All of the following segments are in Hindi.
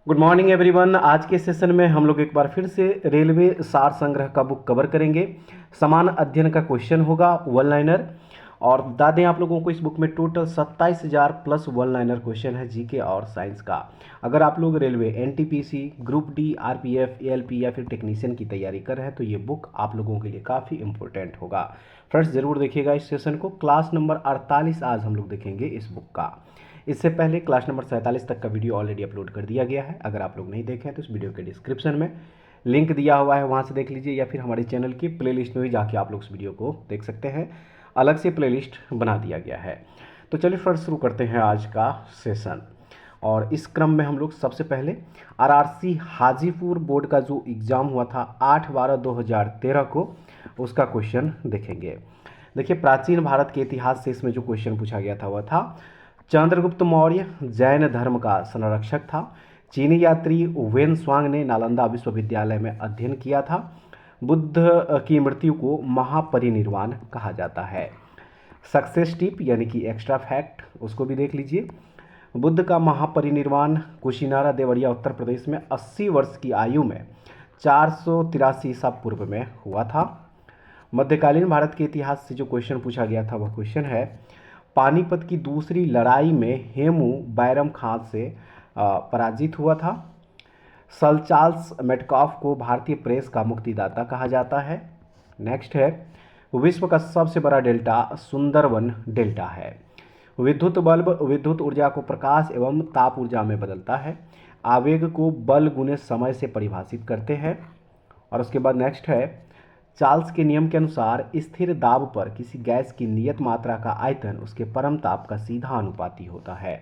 Good morning everyone. आज के सेशन में हम लोग एक बार फिर से रेलवे सार संग्रह का बुक कवर करेंगे। समान अध्ययन का क्वेश्चन होगा वन लाइनर। और बता दें आप लोगों को, इस बुक में total 27,000 plus one liner question है जीके और साइंस का। अगर आप लोग railway NTPC, group D, RPF, ALP या फिर टेक्नीशियन की तैयारी कर रहे हैं तो ये बुक आप लोगों के लिए काफ़ी इंपॉर्टेंट होगा। फ्रेंड्स ज़रूर देखिएगा इस सेशन को। क्लास नंबर 48 आज हम लोग देखेंगे इस बुक का। इससे पहले क्लास नंबर 47 तक का वीडियो ऑलरेडी अपलोड कर दिया गया है। अगर आप लोग नहीं देखे हैं तो इस वीडियो के डिस्क्रिप्शन में लिंक दिया हुआ है, वहाँ से देख लीजिए, या फिर हमारे चैनल की प्लेलिस्ट में भी जाके आप लोग इस वीडियो को देख सकते हैं। अलग से प्लेलिस्ट बना दिया गया है। तो चलिए फ्रेंड्स शुरू करते हैं आज का सेशन। और इस क्रम में हम लोग सबसे पहले आरआरसी हाजीपुर बोर्ड का जो एग्ज़ाम हुआ था 8/12/2013 को, उसका क्वेश्चन देखेंगे। देखिए, प्राचीन भारत के इतिहास से इसमें जो क्वेश्चन पूछा गया था वह था, चंद्रगुप्त मौर्य जैन धर्म का संरक्षक था। चीनी यात्री वेन स्वांग ने नालंदा विश्वविद्यालय में अध्ययन किया था। बुद्ध की मृत्यु को महापरिनिर्वाण कहा जाता है। सक्सेस टिप यानी कि एक्स्ट्रा फैक्ट, उसको भी देख लीजिए। बुद्ध का महापरिनिर्वाण कुशीनारा देवरिया उत्तर प्रदेश में 80 वर्ष की आयु में 483 ईसा पूर्व में हुआ था। मध्यकालीन भारत के इतिहास से जो क्वेश्चन पूछा गया था वह क्वेश्चन है, पानीपत की दूसरी लड़ाई में हेमू बैरम खान से पराजित हुआ था। सर चार्ल्स मेटकॉफ को भारतीय प्रेस का मुक्तिदाता कहा जाता है। नेक्स्ट है, विश्व का सबसे बड़ा डेल्टा सुंदरवन डेल्टा है। विद्युत बल्ब विद्युत ऊर्जा को प्रकाश एवं ताप ऊर्जा में बदलता है। आवेग को बल गुने समय से परिभाषित करते हैं। और उसके बाद नेक्स्ट है, चार्ल्स के नियम के अनुसार स्थिर दाब पर किसी गैस की नियत मात्रा का आयतन उसके परम ताप का सीधा अनुपाती होता है।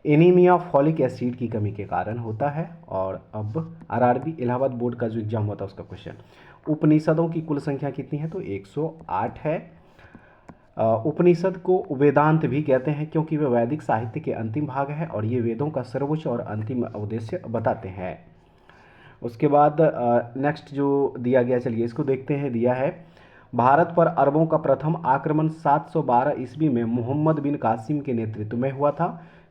एनीमिया फॉलिक एसिड की कमी के कारण होता है। और अब आरआरबी इलाहाबाद बोर्ड का जो एग्जाम हुआ था उसका क्वेश्चन, उपनिषदों की कुल संख्या कितनी है? तो 108 है। उपनिषद को वेदांत भी कहते हैं क्योंकि वे वैदिक साहित्य के अंतिम भाग है और ये वेदों का सर्वोच्च और अंतिम उद्देश्य बताते हैं। उसके बाद नेक्स्ट जो दिया गया, चलिए इसको देखते हैं। दिया है, भारत पर अरबों का प्रथम आक्रमण 712 ईस्वी में मोहम्मद बिन कासिम के नेतृत्व में हुआ था।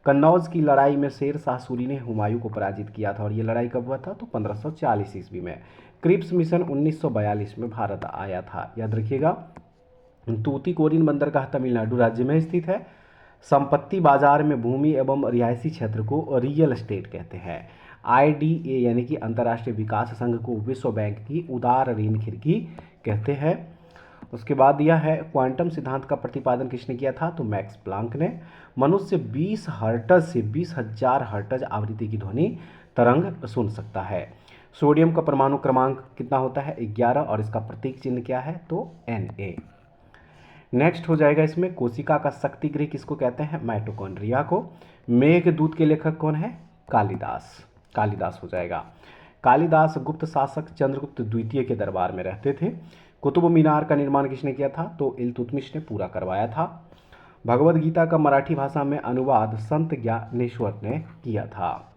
कन्नौज की लड़ाई में शेर शाह सूरी ने हुमायूं को पराजित किया था और ये लड़ाई कब हुआ था? तो 1540 ईस्वी में। क्रिप्स मिशन 1942 में भारत आया था, याद रखिएगा। तूतीकोरिन बंदरगाह तमिलनाडु राज्य में स्थित है। संपत्ति बाजार में भूमि एवं रिहायशी क्षेत्र को रियल एस्टेट कहते हैं। आईडीए यानी कि अंतर्राष्ट्रीय विकास संघ को विश्व बैंक की उदार ऋण खिड़की कहते हैं। उसके बाद दिया है, क्वांटम सिद्धांत का प्रतिपादन किसने किया था? तो मैक्स प्लांक ने। मनुष्य 20 हर्ट्ज से 20,000 हर्ट्ज आवृत्ति की ध्वनि तरंग सुन सकता है। सोडियम का परमाणु क्रमांक कितना होता है? 11 और इसका प्रतीक चिन्ह क्या है? तो Na। नेक्स्ट हो जाएगा इसमें, कोशिका का शक्ति गृह किसको कहते हैं? माइटोकॉन्ड्रिया को। मेघदूत के लेखक कौन है? कालिदास। कालिदास हो जाएगा। कालिदास गुप्त शासक चंद्रगुप्त द्वितीय के दरबार में रहते थे। कुतुब मीनार का निर्माण किसने किया था? तो इल्तुतमिश ने पूरा करवाया था। भगवद गीता का मराठी भाषा में अनुवाद संत ज्ञानेश्वर ने किया था।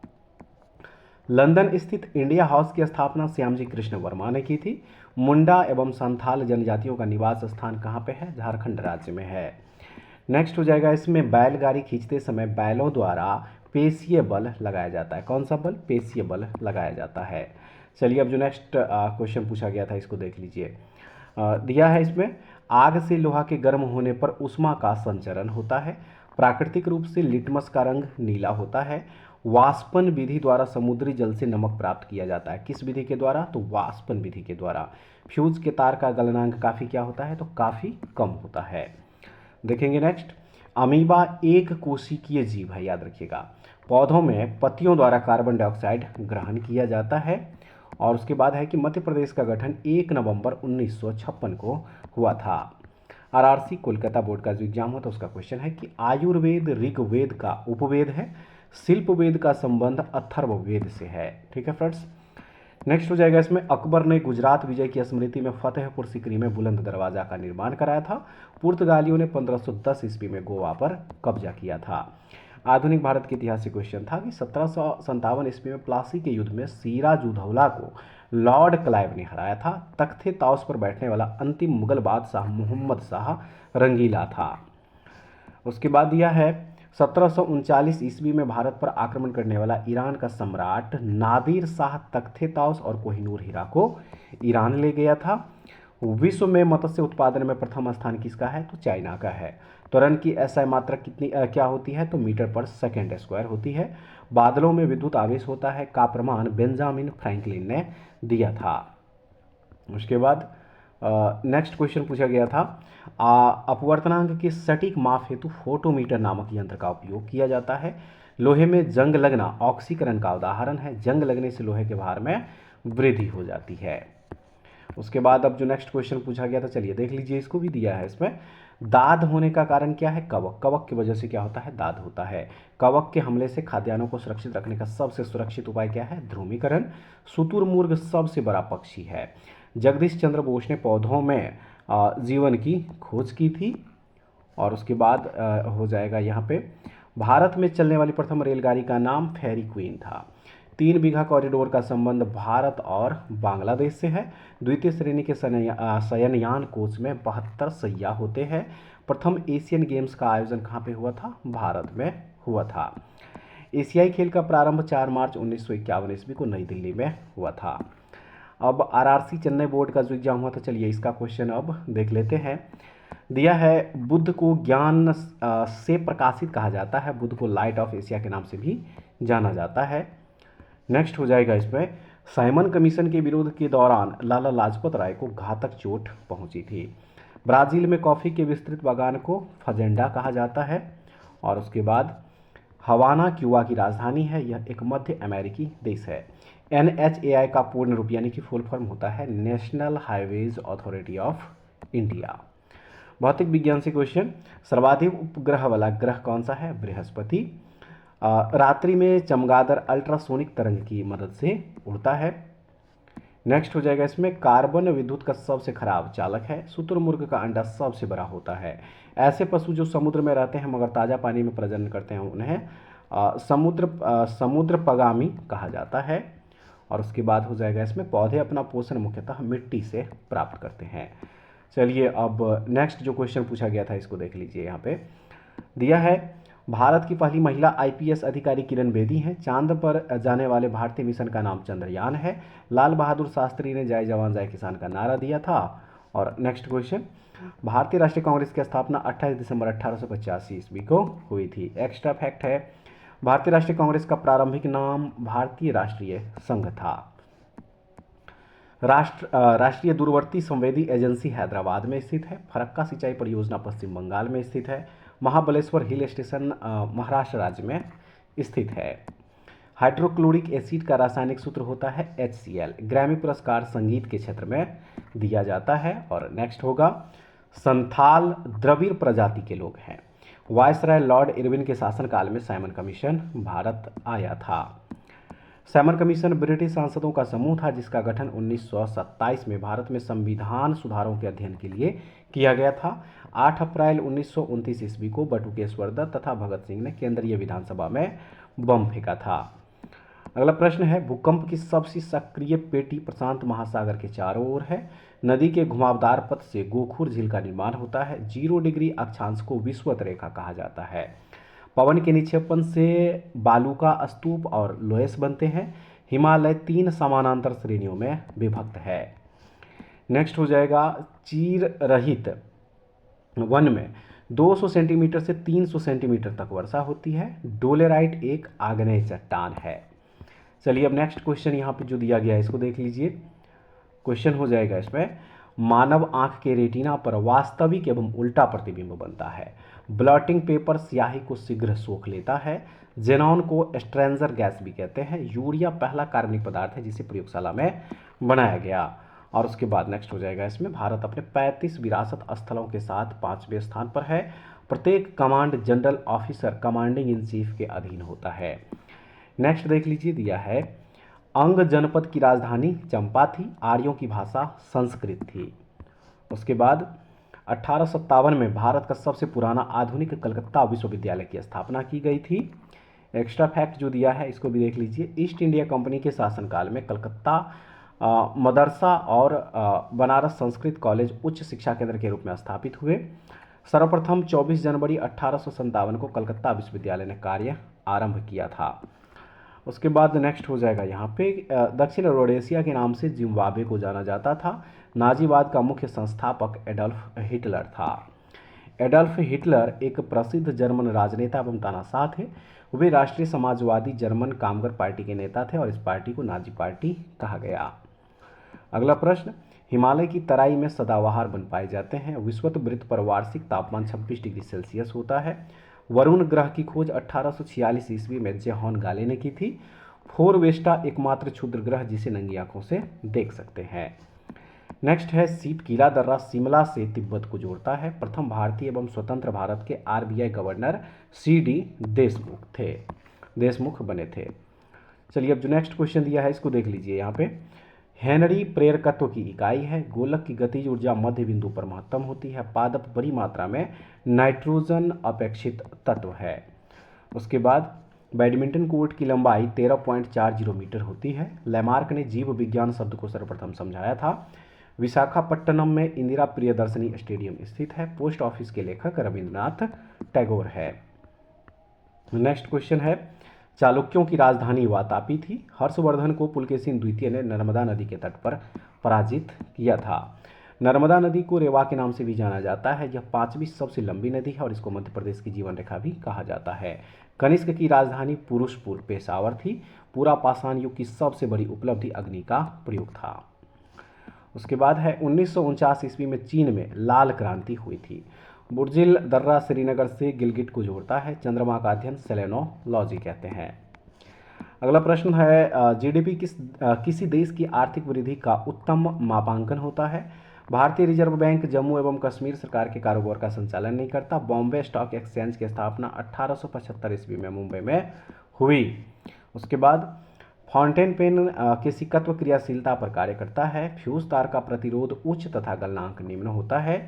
लंदन स्थित इंडिया हाउस की स्थापना श्यामजी कृष्ण वर्मा ने की थी। मुंडा एवं संथाल जनजातियों का निवास स्थान कहाँ पे है? झारखंड राज्य में है। नेक्स्ट हो जाएगा इसमें, बैलगाड़ी खींचते समय बैलों द्वारा पेशीय बल लगाया जाता है। कौन सा बल? पेशीय बल लगाया जाता है। चलिए अब जो नेक्स्ट क्वेश्चन पूछा गया था इसको देख लीजिए। दिया है इसमें, आग से लोहा के गर्म होने पर उष्मा का संचरण होता है। प्राकृतिक रूप से लिटमस का रंग नीला होता है। वाष्पन विधि द्वारा समुद्री जल से नमक प्राप्त किया जाता है। किस विधि के द्वारा? तो वाष्पन विधि के द्वारा। फ्यूज के तार का गलनांक काफ़ी क्या होता है? तो काफ़ी कम होता है। देखेंगे नेक्स्ट, अमीबा एक कोशिकीय जीव है, याद रखिएगा। पौधों में पत्तियों द्वारा कार्बन डाइऑक्साइड ग्रहण किया जाता है। और उसके बाद है कि मध्य प्रदेश का गठन 1 नवंबर 1956 को हुआ था। आरआरसी कोलकाता बोर्ड का जो एग्जाम होता है उसका क्वेश्चन है कि आयुर्वेद ऋग्वेद का उपवेद है। शिल्प वेद का संबंध अथर्ववेद से है। ठीक है फ्रेंड्स। नेक्स्ट हो जाएगा इसमें, अकबर ने गुजरात विजय की स्मृति में फतेहपुर सीकरी में बुलंद दरवाजा का निर्माण कराया था। पुर्तगालियों ने 1510 ईस्वी में गोवा पर कब्जा किया था। आधुनिक भारत के इतिहास से क्वेश्चन था कि 1757 ईस्वी में प्लासी के युद्ध में सिराजुद्दौला को लॉर्ड क्लाइव ने हराया था। तख्ते ताउस पर बैठने वाला अंतिम मुगल बादशाह मोहम्मद शाह रंगीला था। उसके बाद दिया है, 1739 ईस्वी में भारत पर आक्रमण करने वाला ईरान का सम्राट नादिर शाह तख्ते ताउस और कोहिनूर हीरा को ईरान ले गया था। विश्व में मत्स्य उत्पादन में प्रथम स्थान किसका है? तो चाइना का है। त्वरण की एसआई मात्रा कितनी क्या होती है? तो मीटर पर सेकेंड स्क्वायर होती है। बादलों में विद्युत आवेश होता है का प्रमाण बेंजामिन फ्रैंकलिन ने दिया था। उसके बाद नेक्स्ट क्वेश्चन पूछा गया था, अपवर्तनांक के सटीक माप हेतु फोटोमीटर नामक यंत्र का उपयोग किया जाता है। लोहे में जंग लगना ऑक्सीकरण का उदाहरण है। जंग लगने से लोहे के भार में वृद्धि हो जाती है। उसके बाद अब जो नेक्स्ट क्वेश्चन पूछा गया था, चलिए देख लीजिए, इसको भी दिया है। इसमें दाद होने का कारण क्या है? कवक। कवक की वजह से क्या होता है? दाद होता है। कवक के हमले से खाद्यान्नों को सुरक्षित रखने का सबसे सुरक्षित उपाय क्या है? ध्रुवीकरण। शुतुरमुर्ग सबसे बड़ा पक्षी है। जगदीश चंद्र बोस ने पौधों में जीवन की खोज की थी। और उसके बाद हो जाएगा यहाँ पे, भारत में चलने वाली प्रथम रेलगाड़ी का नाम फेरी क्वीन था। 3 बीघा कॉरिडोर का संबंध भारत और बांग्लादेश से है। द्वितीय श्रेणी के शयनयान कोच में 72 सैया होते हैं। प्रथम एशियन गेम्स का आयोजन कहाँ पे हुआ था? भारत में हुआ था। एशियाई खेल का प्रारंभ 4 मार्च 1951 ईस्वी को नई दिल्ली में हुआ था। अब आरआरसी चेन्नई बोर्ड का जो एग्जाम हुआ था, चलिए इसका क्वेश्चन अब देख लेते हैं। दिया है, बुद्ध को ज्ञान से प्रकाशित कहा जाता है। बुद्ध को लाइट ऑफ एशिया के नाम से भी जाना जाता है। नेक्स्ट हो जाएगा इसमें, साइमन कमीशन के विरोध के दौरान लाला लाजपत राय को घातक चोट पहुंची थी। ब्राज़ील में कॉफ़ी के विस्तृत बागान को फजेंडा कहा जाता है। और उसके बाद हवाना क्यूबा की राजधानी है। यह एक मध्य अमेरिकी देश है। NHAI का पूर्ण रूप यानी कि फुल फॉर्म होता है national highways authority of India. भौतिक विज्ञान से क्वेश्चन, सर्वाधिक उपग्रह वाला ग्रह कौन सा है? बृहस्पति। रात्रि में चमगादड़ अल्ट्रासोनिक तरंग की मदद से उड़ता है। नेक्स्ट हो जाएगा इसमें, कार्बन विद्युत का सबसे खराब चालक है। शुतुरमुर्ग का अंडा सबसे बड़ा होता है। ऐसे पशु जो समुद्र में रहते हैं मगर ताज़ा पानी में प्रजनन करते हैं उन्हें समुद्रपगामी कहा जाता है। और उसके बाद हो जाएगा इसमें, पौधे अपना पोषण मुख्यतः मिट्टी से प्राप्त करते हैं। चलिए अब नेक्स्ट जो क्वेश्चन पूछा गया था इसको देख लीजिए। यहाँ पे दिया है, भारत की पहली महिला IPS अधिकारी किरण बेदी हैं। चांद पर जाने वाले भारतीय मिशन का नाम चंद्रयान है। लाल बहादुर शास्त्री ने जय जवान जय किसान का नारा दिया था। और नेक्स्ट क्वेश्चन, भारतीय राष्ट्रीय कांग्रेस की स्थापना 28 दिसंबर 1885 ईस्वी को हुई थी। एक्स्ट्रा फैक्ट है, भारतीय राष्ट्रीय कांग्रेस का प्रारंभिक नाम भारतीय राष्ट्रीय संघ था। राष्ट्रीय दूरवर्ती संवेदी एजेंसी हैदराबाद में स्थित है। फरक्का सिंचाई परियोजना पश्चिम बंगाल में स्थित है। महाबलेश्वर हिल स्टेशन महाराष्ट्र राज्य में स्थित है। हाइड्रोक्लोरिक एसिड का रासायनिक सूत्र होता है HCl। ग्रैमी पुरस्कार संगीत के क्षेत्र में दिया जाता है। और नेक्स्ट होगा, संथाल द्रविड़ प्रजाति के लोग हैं। वायसराय लॉर्ड इरविन के शासनकाल में साइमन कमीशन भारत आया था। साइमन कमीशन ब्रिटिश सांसदों का समूह था जिसका गठन 1927 में भारत में संविधान सुधारों के अध्ययन के लिए किया गया था। 8 अप्रैल 1929 ईस्वी को बटुकेश्वर दत्त तथा भगत सिंह ने केंद्रीय विधानसभा में बम फेंका था। अगला प्रश्न है, भूकंप की सबसे सक्रिय पेटी प्रशांत महासागर के चारों ओर है। नदी के घुमावदार पथ से गोखुर झील का निर्माण होता है। 0 डिग्री अक्षांश को विषुवत रेखा कहा जाता है। पवन के निक्षेपण से बालू का स्तूप और लोयस बनते हैं। हिमालय 3 समानांतर श्रेणियों में विभक्त है। नेक्स्ट हो जाएगा, चीर रहित वन में 200 सेंटीमीटर से 300 सेंटीमीटर तक वर्षा होती है। डोलेराइट एक आग्नेय चट्टान है। चलिए अब नेक्स्ट क्वेश्चन यहाँ पे जो दिया गया है इसको देख लीजिए। क्वेश्चन हो जाएगा इसमें, मानव आंख के रेटिना पर वास्तविक एवं उल्टा प्रतिबिंब बनता है। ब्लॉटिंग पेपर स्याही को शीघ्र सोख लेता है। जेनॉन को स्ट्रेंजर गैस भी कहते हैं। यूरिया पहला कार्बनिक पदार्थ है जिसे प्रयोगशाला में बनाया गया। और उसके बाद नेक्स्ट हो जाएगा इसमें, भारत अपने 35 विरासत स्थलों के साथ 5वें स्थान पर है। प्रत्येक command general officer commanding in chief के अधीन होता है। नेक्स्ट देख लीजिए, दिया है, अंग जनपद की राजधानी चंपा थी। आर्यों की भाषा संस्कृत थी। उसके बाद 1857 में भारत का सबसे पुराना आधुनिक कलकत्ता विश्वविद्यालय की स्थापना की गई थी। एक्स्ट्रा फैक्ट जो दिया है इसको भी देख लीजिए। ईस्ट इंडिया कंपनी के शासनकाल में कलकत्ता मदरसा और बनारस संस्कृत कॉलेज उच्च शिक्षा केंद्र के रूप में स्थापित हुए। सर्वप्रथम 24 जनवरी 1857 को कलकत्ता विश्वविद्यालय ने कार्य आरंभ किया था। उसके बाद नेक्स्ट हो जाएगा यहाँ पे दक्षिण रोडेशिया के नाम से जिम्बाब्वे को जाना जाता था। नाजीवाद का मुख्य संस्थापक एडल्फ हिटलर था। एडल्फ हिटलर एक प्रसिद्ध जर्मन राजनेता एवं तानाशाह थे। वे राष्ट्रीय समाजवादी जर्मन कामगर पार्टी के नेता थे और इस पार्टी को नाजी पार्टी कहा गया। अगला प्रश्न, हिमालय की तराई में सदाबहार वन पाए जाते हैं। विषुवत पर वार्षिक तापमान 26 डिग्री सेल्सियस होता है। वरुण ग्रह की खोज 1846 ईस्वी में जॉन गाले ने की थी। फोरवेस्टा एकमात्र क्षुद्र ग्रह जिसे नंगी आंखों से देख सकते हैं। नेक्स्ट है सीपकीला दर्रा शिमला से तिब्बत को जोड़ता है। प्रथम भारतीय एवं स्वतंत्र भारत के आरबीआई गवर्नर सीडी देशमुख बने थे। चलिए अब जो नेक्स्ट क्वेश्चन दिया है इसको देख लीजिए। यहाँ पे हेनरी प्रेरकत्व की इकाई है। गोलक की गतिज ऊर्जा मध्य बिंदु पर महत्तम होती है। पादप बड़ी मात्रा में नाइट्रोजन अपेक्षित तत्व है। उसके बाद बैडमिंटन कोर्ट की लंबाई 13.40 मीटर होती है। लैमार्क ने जीव विज्ञान शब्द को सर्वप्रथम समझाया था। विशाखापट्टनम में इंदिरा प्रियदर्शनी स्टेडियम स्थित है। पोस्ट ऑफिस के लेखक रविंद्रनाथ टैगोर है। नेक्स्ट क्वेश्चन है, चालुक्यों की राजधानी वातापी थी। हर्षवर्धन को पुलकेशिन द्वितीय ने नर्मदा नदी के तट पर पराजित किया था। नर्मदा नदी को रेवा के नाम से भी जाना जाता है। यह 5वीं सबसे लंबी नदी है और इसको मध्य प्रदेश की जीवन रेखा भी कहा जाता है। कनिष्क की राजधानी पुरुषपुर पेशावर थी। पूरा पाषाण युग की सबसे बड़ी उपलब्धि अग्नि का प्रयोग था। उसके बाद है 1949 ईस्वी में चीन में लाल क्रांति हुई थी। बुर्जिल दर्रा श्रीनगर से गिलगिट को जोड़ता है। चंद्रमा का अध्ययन सेलेनोलॉजी कहते हैं। अगला प्रश्न है, जीडीपी किसी देश की आर्थिक वृद्धि का उत्तम मापांकन होता है। भारतीय रिजर्व बैंक जम्मू एवं कश्मीर सरकार के कारोबार का संचालन नहीं करता। बॉम्बे स्टॉक एक्सचेंज की स्थापना 1875 ईस्वी में मुंबई में हुई। उसके बाद फाउंटेन पेन केशिकत्व क्रियाशीलता पर कार्य करता है। फ्यूज तार का प्रतिरोध उच्च तथा गलनांक निम्न होता है।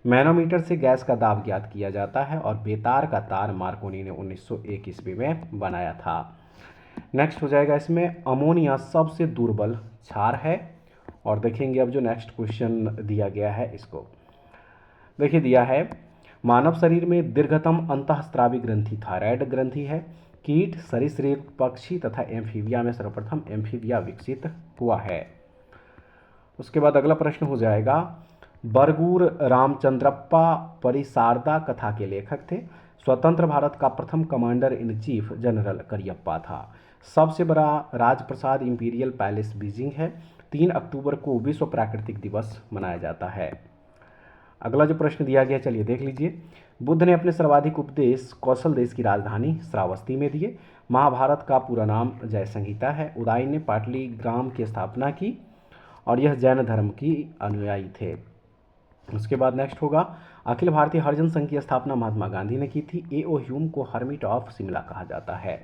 मैनोमीटर से गैस का दाब ज्ञात किया जाता है और बेतार का तार मार्कोनी ने 1901 ईस्वी में बनाया था। नेक्स्ट हो जाएगा इसमें अमोनिया सबसे दुर्बल क्षार है। और देखेंगे अब जो नेक्स्ट क्वेश्चन दिया गया है इसको देखिए। दिया है, मानव शरीर में दीर्घतम अंतःस्रावी ग्रंथि थायराइड ग्रंथि है। कीट, सरीसृप, पक्षी तथा एम्फीबिया में सर्वप्रथम एम्फीबिया विकसित हुआ है। उसके बाद अगला प्रश्न हो जाएगा, बरगूर रामचंद्रप्पा परिसारदा कथा के लेखक थे। स्वतंत्र भारत का प्रथम commander in chief general Cariappa था। सबसे बड़ा राजप्रसाद इंपीरियल पैलेस बीजिंग है। 3 अक्टूबर को विश्व प्राकृतिक दिवस मनाया जाता है। अगला जो प्रश्न दिया गया चलिए देख लीजिए। बुद्ध ने अपने सर्वाधिक उपदेश कौशल देश की राजधानी श्रावस्ती में दिए। महाभारत का पूरा नाम जय संहिता है। उदय ने पाटलिग्राम की स्थापना की और यह जैन धर्म की अनुयायी थे। उसके बाद नेक्स्ट होगा, अखिल भारतीय हरिजन संघ की स्थापना महात्मा गांधी ने की थी। ए.ओ. ह्यूम को हर्मिट ऑफ शिमला कहा जाता है।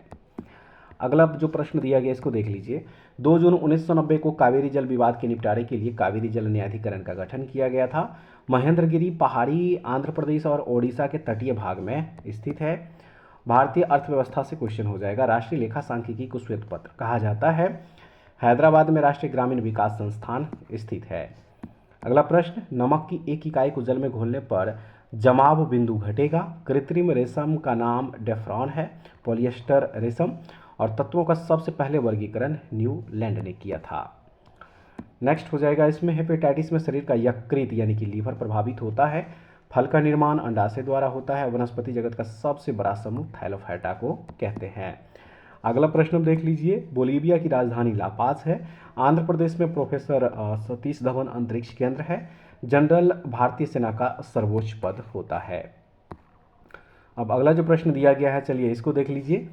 अगला जो प्रश्न दिया गया इसको देख लीजिए। 2 जून 1990 को कावेरी जल विवाद के निपटारे के लिए कावेरी जल न्यायाधिकरण का गठन किया गया था। महेंद्रगिरी पहाड़ी आंध्र प्रदेश और ओडिशा के तटीय भाग में स्थित है। भारतीय अर्थव्यवस्था से क्वेश्चन हो जाएगा। राष्ट्रीय लेखा सांख्यिकी को श्वेत पत्र कहा जाता है। हैदराबाद में राष्ट्रीय ग्रामीण विकास संस्थान स्थित है। अगला प्रश्न, नमक की 1 इकाई को जल में घोलने पर जमाव बिंदु घटेगा। कृत्रिम रेशम का नाम डेफ्रॉन है। पॉलिएस्टर रेशम और तत्वों का सबसे पहले वर्गीकरण न्यूलैंड ने किया था। नेक्स्ट हो जाएगा इसमें, हेपेटाइटिस में शरीर का यकृत यानी कि लीवर प्रभावित होता है। फल का निर्माण अंडाशय द्वारा होता है। वनस्पति जगत का सबसे बड़ा समूह थैलोफाइटा को कहते हैं। अगला प्रश्न देख लीजिए। बोलीविया की राजधानी लापाज है। आंध्र प्रदेश में प्रोफेसर सतीश धवन अंतरिक्ष केंद्र है। जनरल भारतीय सेना का सर्वोच्च पद होता है। अब अगला जो प्रश्न दिया गया है चलिए इसको देख लीजिए।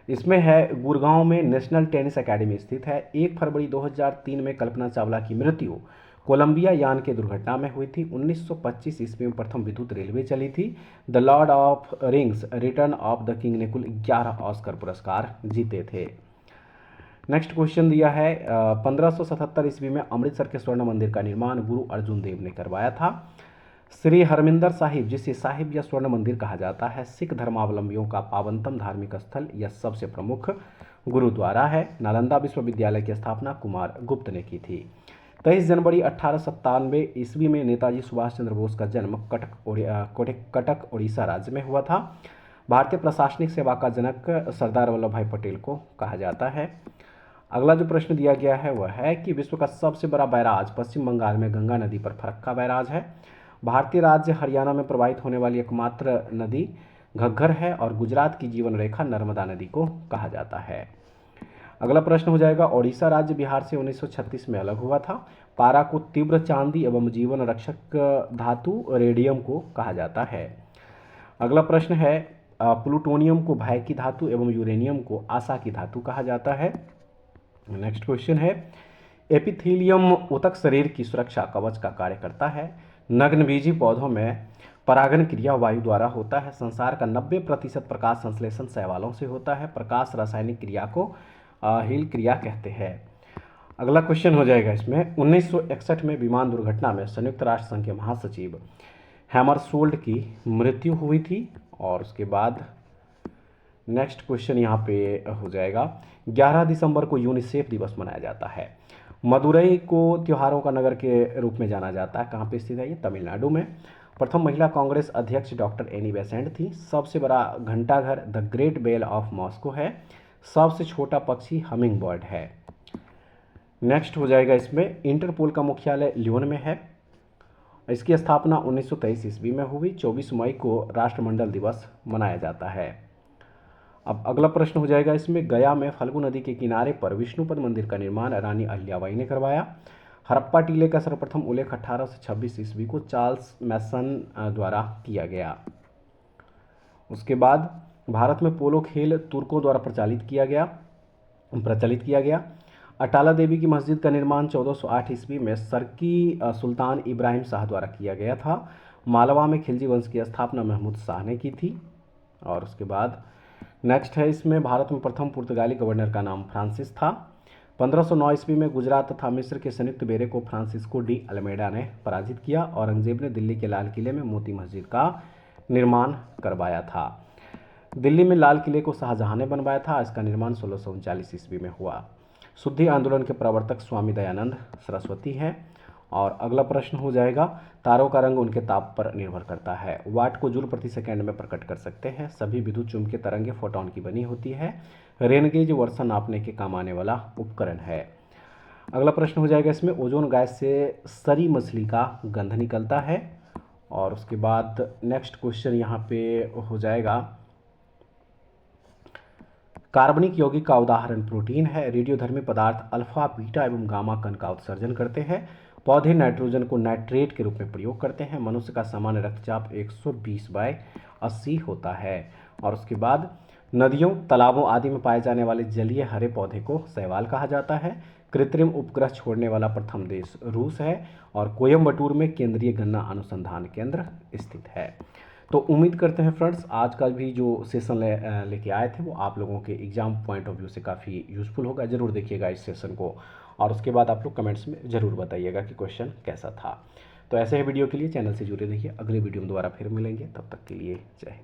इसमें है, गुड़गांव में नेशनल टेनिस एकेडमी स्थित है। 1 फरवरी 2003 में कल्पना चावला की मृत्यु कोलंबिया यान के दुर्घटना में हुई थी। 1925 ईस्वी में प्रथम विद्युत रेलवे चली थी। The Lord of rings return of the king ने कुल 11 ऑस्कर पुरस्कार जीते थे। नेक्स्ट क्वेश्चन दिया है, 1577 ईस्वी में अमृतसर के स्वर्ण मंदिर का निर्माण गुरु अर्जुन देव ने करवाया था। श्री हरमिंदर साहिब, जिसे साहिब या स्वर्ण मंदिर कहा जाता है, सिख धर्मावलंबियों का पावनतम धार्मिक स्थल यह सबसे प्रमुख गुरुद्वारा है। नालंदा विश्वविद्यालय की स्थापना कुमार गुप्त ने की थी। 23 जनवरी 1897 ईस्वी में नेताजी सुभाष चंद्र बोस का जन्म कटक उड़ीसा राज्य में हुआ था। भारतीय प्रशासनिक सेवा का जनक सरदार वल्लभ भाई पटेल को कहा जाता है। अगला जो प्रश्न दिया गया है वह है कि विश्व का सबसे बड़ा बैराज पश्चिम बंगाल में गंगा नदी पर फरक्का बैराज है। भारतीय राज्य हरियाणा में प्रवाहित होने वाली एकमात्र नदी घग्गर है और गुजरात की जीवन रेखा नर्मदा नदी को कहा जाता है। अगला प्रश्न हो जाएगा, ओडिशा राज्य बिहार से 1936 में अलग हुआ था। पारा को तीव्र चांदी एवं जीवन रक्षक धातु रेडियम को कहा जाता है। अगला प्रश्न है, प्लूटोनियम को भय की धातु एवं यूरेनियम को आशा की धातु कहा जाता है। नेक्स्ट क्वेश्चन है, एपिथेलियम ऊतक शरीर की सुरक्षा कवच का कार्य करता है। नग्नबीजी पौधों में परागण क्रिया वायु द्वारा होता है। संसार का 90% प्रकाश संश्लेषण शैवालों से होता है। प्रकाश रासायनिक क्रिया को हील क्रिया कहते हैं। अगला क्वेश्चन हो जाएगा इसमें, 1961 में विमान दुर्घटना में संयुक्त राष्ट्र संघ के महासचिव हैमरशोल्ड की मृत्यु हुई थी। और उसके बाद नेक्स्ट क्वेश्चन यहाँ पे हो जाएगा, 11 दिसंबर को यूनिसेफ दिवस मनाया जाता है। मदुरई को त्योहारों का नगर के रूप में जाना जाता है। कहाँ पे स्थित है ये? तमिलनाडु में। प्रथम महिला कांग्रेस अध्यक्ष डॉक्टर एनी बेसेंट थी। सबसे बड़ा घंटाघर the great bell of Moscow है। सबसे छोटा पक्षी हमिंग बर्ड है। नेक्स्ट हो जाएगा इसमें, इंटरपोल का मुख्यालय ल्योन में है। इसकी स्थापना 1923 ईस्वी में हुई। 24 मई को राष्ट्रमंडल दिवस मनाया जाता है। अब अगला प्रश्न हो जाएगा इसमें, गया में फल्गु नदी के किनारे पर विष्णुपद मंदिर का निर्माण रानी अहिल्याबाई ने करवाया। हड़प्पा टीले का सर्वप्रथम उल्लेख 1826 ईस्वी को चार्ल्स मैसन द्वारा किया गया। उसके बाद भारत में पोलो खेल तुर्कों द्वारा प्रचलित किया गया। अटाला देवी की मस्जिद का निर्माण 1408 ईस्वी में सरकी सुल्तान इब्राहिम शाह द्वारा किया गया था। मालवा में खिलजी वंश की स्थापना महमूद शाह ने की थी। और उसके बाद नेक्स्ट है इसमें, भारत में प्रथम पुर्तगाली गवर्नर का नाम फ्रांसिस था। 1509 ईस्वी में गुजरात तथा मिस्र के संयुक्त बेरे को फ्रांसिस्को डी अल्मेडा ने पराजित किया। औरंगजेब ने दिल्ली के लाल किले में मोती मस्जिद का निर्माण करवाया था। दिल्ली में लाल किले को शाहजहां ने बनवाया था। इसका निर्माण 1639 ईस्वी में हुआ। शुद्धि आंदोलन के प्रवर्तक स्वामी दयानंद सरस्वती हैं। और अगला प्रश्न हो जाएगा, तारों का रंग उनके ताप पर निर्भर करता है। वाट को जूल प्रति सेकंड में प्रकट कर सकते हैं। सभी विद्युत चुम्बकीय तरंगें फोटॉन की बनी होती है। रेनगेज वर्षा नापने के काम आने वाला उपकरण है। अगला प्रश्न हो जाएगा इसमें, ओजोन गैस से सरी मछली का गंध निकलता है। और उसके बाद नेक्स्ट क्वेश्चन यहाँ पे हो जाएगा, कार्बनिक यौगिक का उदाहरण प्रोटीन है। रेडियोधर्मी पदार्थ अल्फा, बीटा एवं गामा कण का उत्सर्जन करते हैं। पौधे नाइट्रोजन को नाइट्रेट के रूप में प्रयोग करते हैं। मनुष्य का सामान्य रक्तचाप 120/80 होता है। और उसके बाद नदियों, तालाबों आदि में पाए जाने वाले जलीय हरे पौधे को शैवाल कहा जाता है। कृत्रिम उपग्रह छोड़ने वाला प्रथम देश रूस है। और कोयम्बटूर में केंद्रीय गन्ना अनुसंधान केंद्र स्थित है। तो उम्मीद करते हैं फ्रेंड्स, आज का भी जो सेशन लेके आए थे वो आप लोगों के एग्जाम पॉइंट ऑफ व्यू से काफ़ी यूज़फुल होगा। ज़रूर देखिएगा इस सेशन को। और उसके बाद आप लोग कमेंट्स में ज़रूर बताइएगा कि क्वेश्चन कैसा था। तो ऐसे ही वीडियो के लिए चैनल से जुड़े रहिए। अगले वीडियो में दोबारा फिर मिलेंगे। तब तक के लिए जय हिंद।